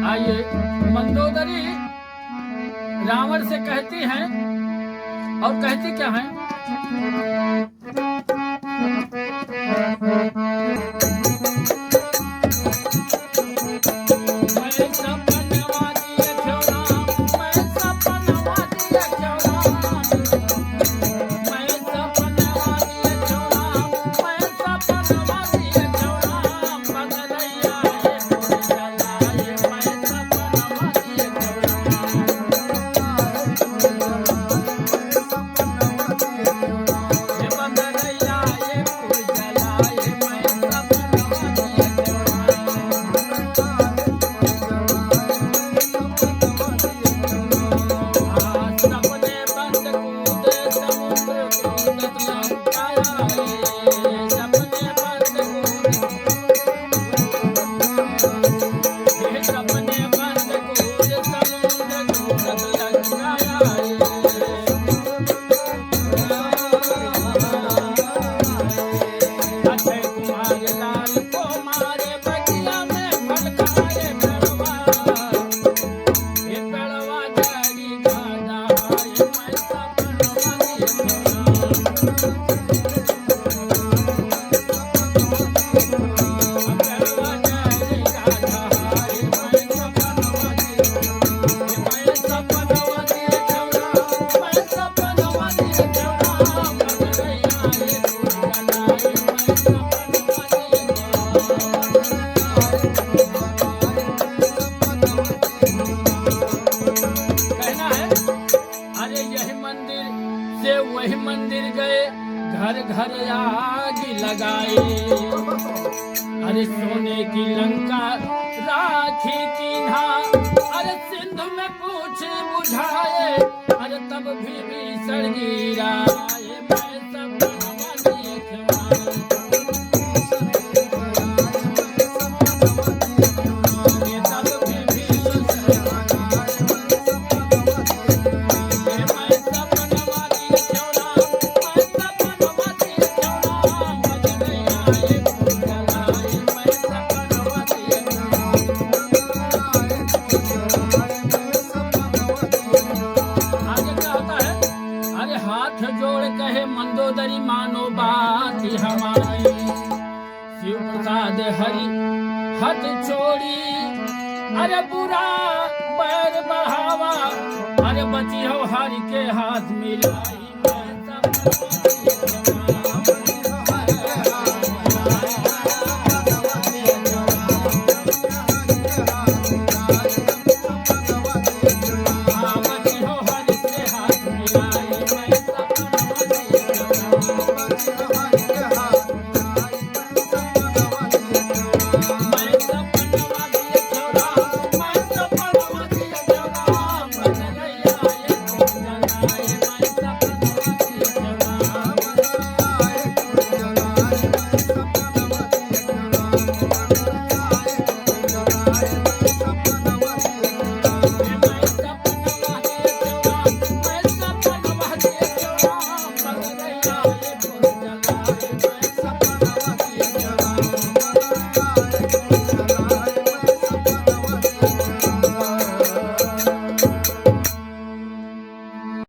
आइए, मंदोदरी रावण से कहती हैं और कहती क्या है? वही मंदिर गए, घर घर आग लगाए। अरे सोने की लंका राखी कीन्हा, अरे सिंधु में पूछ बुझाए। अरे तब भी सड़ गिराए, मैं सब बनवानी खिलाए। हाथ जोड़ कहे मंदोदरी मानो बात हमारी। शिव प्रसाद हरि हथ छोड़ी, अरे बुरा पैर बढ़ावा। अरे बची हो हरि के हाथ मिलाई।